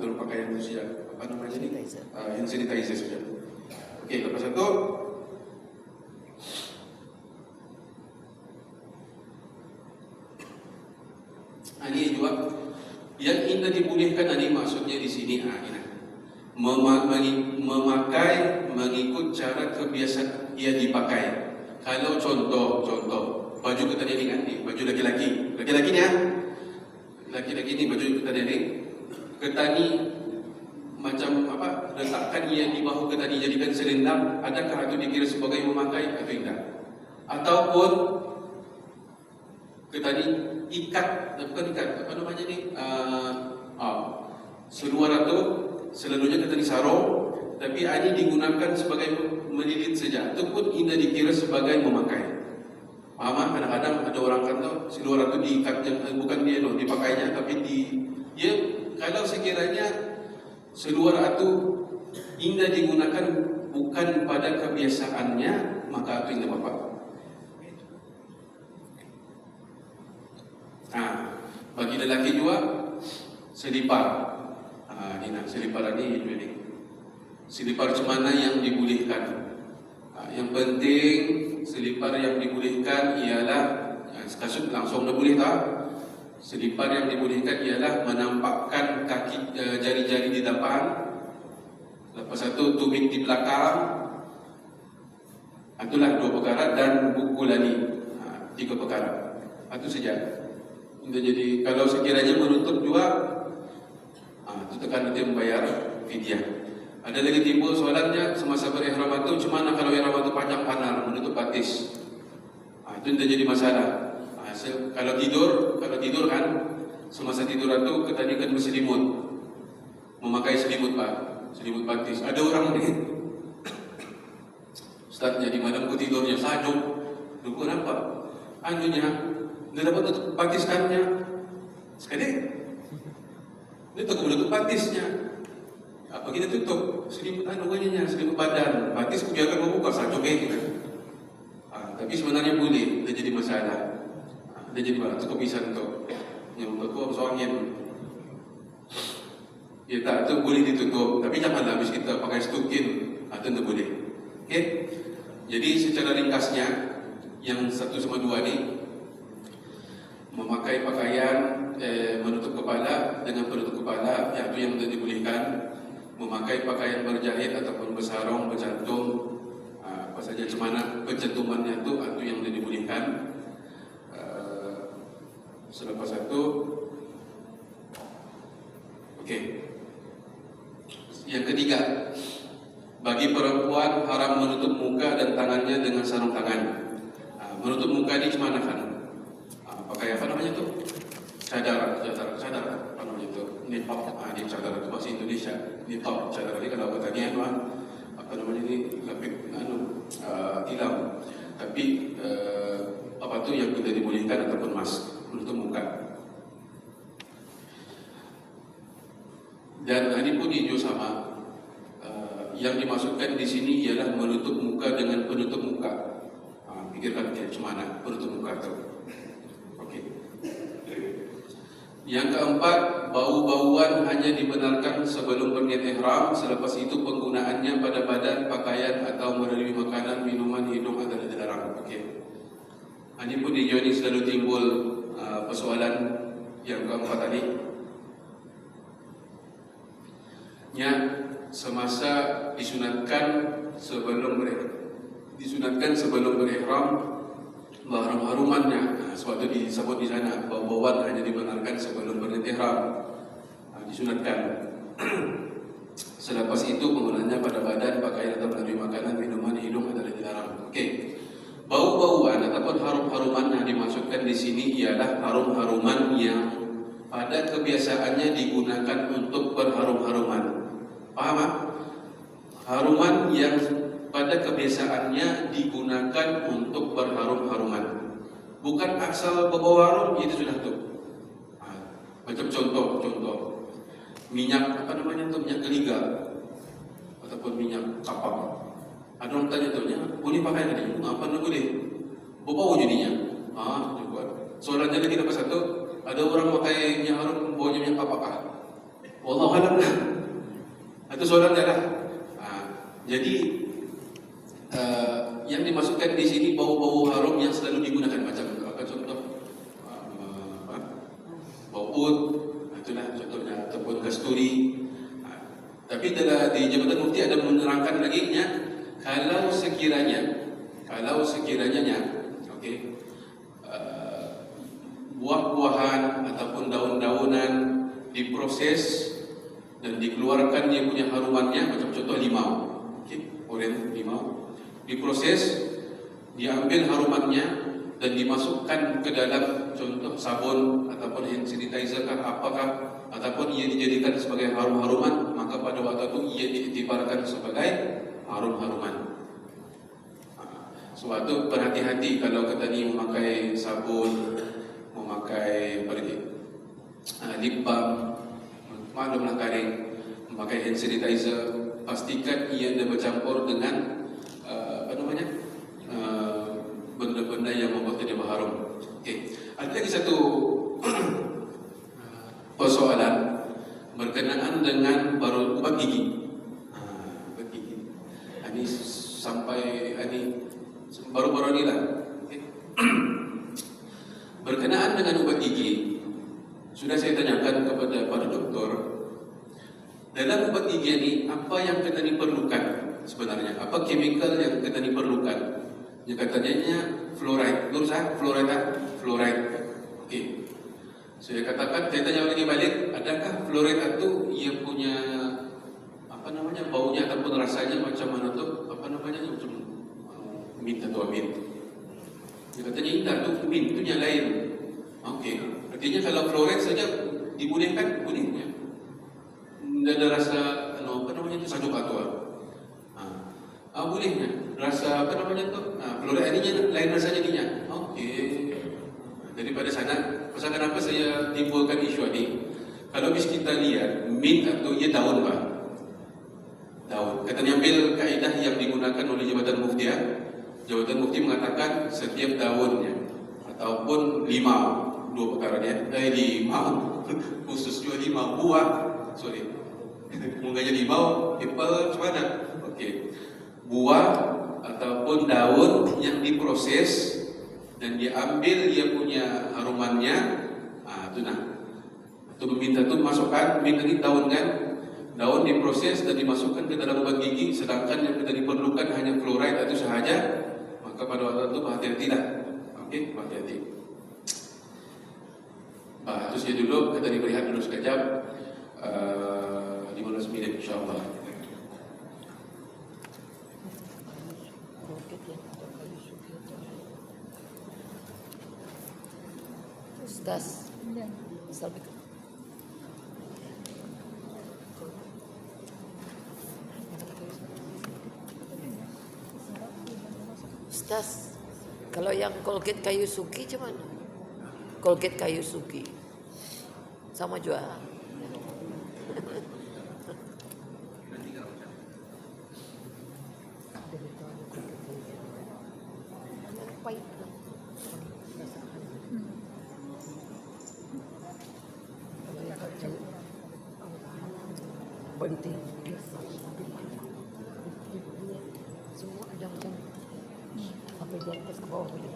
turun pakaian itu saja. Apa namanya ni? Hand sanitizer saja. Okey, lepas itu ini juga yang tidak dibolehkan ini maksudnya di sini ini. Memakai mengikut cara kebiasaan ia dipakai. Kalau contoh baju kita ni kan, baju laki-laki ni ya. Laki-laki ni baju kita ni ketani macam apa, letakkan ia di bahu ketani jadikan selendang, adakah itu dikira sebagai memakai atau tidak? Ataupun ketani ikat, bukan ikat, apa namanya ni, seluar itu selalunya ketani sarung, tapi ini digunakan sebagai melilit saja, itu pun tidak dikira sebagai memakai. Paham? Kadang-kadang ada orang kata seluar itu diikat, bukan dia dipakainya, tapi dia kalau sekiranya seluar itu indah digunakan bukan pada kebiasaannya, maka itu tidak apa-apa. Bagi lelaki juga selipar. Selipar ini selipar cemana yang dibolehkan. Yang penting selipar yang dibolehkan ialah kasut langsung dah boleh tak? Selipar yang dibolehkan ialah menampakkan kaki, jari-jari di depan, lepas itu tumit di belakang. Itulah 2 perkara, dan buku lali 3 perkara. Itu saja. Jadi kalau sekiranya menutup juga, itu tekan nanti membayar fidyah. Ada lagi timbul soalannya semasa berihram itu, cuma kalau ihram itu panjang panar menutup batis, itu tidak jadi masalah. Kalau tidur kan, semasa tidur itu ketani kan berselimut, memakai selimut selimut batis. Ada orang ni, Ustaz, jadi malam ku tidurnya sajuk, lupa nampak, anunya, dia dapat tutup batis kannya, sekali, dia tak menutup batisnya. Apa kita tutup selimut selimut badan, batis ku biarkan membuka sajuk gitu. Tapi sebenarnya boleh, dia jadi masalah. Dia jadi malah cukup bisa untuk yang untuk angin. Ya tak, itu boleh ditutup, tapi janganlah habis kita pakai stukin, itu tidak boleh. Okay? Jadi secara ringkasnya, yang 1 sama 2 ni, memakai pakaian menutup kepala dengan penutup kepala, itu yang tidak dibolehkan. Memakai pakaian berjahit ataupun bersarung, bercantum, apa saja cemana pencantumannya itu yang tidak dibolehkan. Selepas itu, okey. Yang ketiga, bagi perempuan haram menutup muka dan tangannya dengan sarung tangan. Menutup muka ini cuma kan? Pakai apa namanya tu? Cadar, apa namanya tu? Niqab. Ini cadar itu bahasa Indonesia. Niqab, cadar ini kalau katanya apa namanya ni? Lapik, tilam. Tapi apa tu yang tidak dibolehkan ataupun mask menutup muka. Dan ini pun hijau sama. Yang dimaksudkan di sini ialah menutup muka dengan penutup muka. Pikirkan macam mana penutup muka itu. Okey. Yang keempat, bau-bauan hanya dibenarkan sebelum berniat ihram. Selepas itu penggunaannya pada badan, pakaian atau melalui makanan, minuman, hidung adalah dilarang. Okey. Ini pun di ini selalu timbul persoalan yang keempat tadi. Semasa disunatkan sebelum berihram, harum-harumannya, suatu disebut di sana, bau-bauan hanya dibenarkan sebelum berniat ihram, disunatkan. Selepas itu penggunaannya pada badan, pakaian atau melalui makanan, minuman, hidung adalah dilarang. Okey. Bau-bauan ataupun harum-haruman yang dimaksudkan di sini ialah harum-haruman yang pada kebiasaannya digunakan untuk berharum-haruman. Paham? Haruman yang pada kebiasaannya digunakan untuk berharum-haruman. Bukan asal berbau harum, itu sudah tu. Macam contoh minyak apa namanya tu, minyak geliga ataupun minyak kapak. Ada orang tanya tu, boleh pakai tadi? Apa nak boleh? Berbau jadinya. Soalannya lagi dapat satu, ada orang pakai minyak harum, baunya minyak kapak. Wallahu alam lah. Itu soalan dia lah. Jadi yang dimasukkan di sini bau-bau harum yang selalu digunakan macam apa contoh? Bau ud, itulah contohnya, ataupun kasturi. Tapi di Jabatan Mufti ada menerangkan lagi nya, kalau sekiranya okey, buah-buahan ataupun daun-daunan diproses dan dikeluarkan dia punya harumannya, macam contoh limau, oren limau, diproses, diambil harumannya dan dimasukkan ke dalam contoh sabun ataupun hand sanitizer apakah, ataupun ia dijadikan sebagai harum-haruman, maka pada waktu itu ia diiktibarkan sebagai harum-haruman. Suatu berhati-hati kalau kita ni memakai sabun, memakai lip balm, maklumlah garing, memakai hand sanitizer, pastikan ia dah bercampur dengan benda-benda yang membuat dia berharum. Okey. Ada lagi satu persoalan berkenaan dengan ubat gigi. Ubat gigi. Ini sampai baru-baru ni lah. Okay. Berkenaan dengan ubat gigi, sudah saya tanyakan kepada para doktor, dalam ubat gigi ini apa yang kita diperlukan sebenarnya? Apa chemical yang kita diperlukan? Dia katanya fluoride. Fluoride. Okey. Saya katakan, saya tanya lagi balik, adakah fluoride itu ia punya baunya ataupun rasanya macam mana tu? Macam mint atau mint. Dia katanya indah tu mint, tu yang lain. Okey. Artinya kalau fluoride saja dibolehkan, bolehnya. Dan ada rasa tu saduk atau bolehnya. Rasa fluoride ininya lain rasanya ninya. Okey. Daripada sana, pasal kenapa saya timbulkan isu ini? Kalau kita lihat mint atau ia daun pak. Daun. Katanya ambil kaedah yang digunakan oleh Jabatan Mufti. Jabatan Mufti mengatakan setiap daunnya ataupun limau, dua perkara dia. Limau, khusus juga limau, buah. Sorry. Mungkinnya limau, apple, macam mana? Okey. Buah ataupun daun yang diproses dan diambil dia punya harumannya, itu itu meminta tu masukkan, minta ni daun kan, daun diproses dan dimasukkan ke dalam ubat gigi, sedangkan yang kita diperlukan hanya fluoride itu sahaja, maka pada waktu itu berhati-hatilah. Okey, berhati-hati. Terus dia dulu, kita diberikan dulu sekejap 15 minit insyaAllah. Ustaz, Ustaz, kalau yang Colgate kayu sugi macam mana? Colgate kayu sugi sama juga. Berhenti. Semua ada macam apa di atas ke bawah boleh.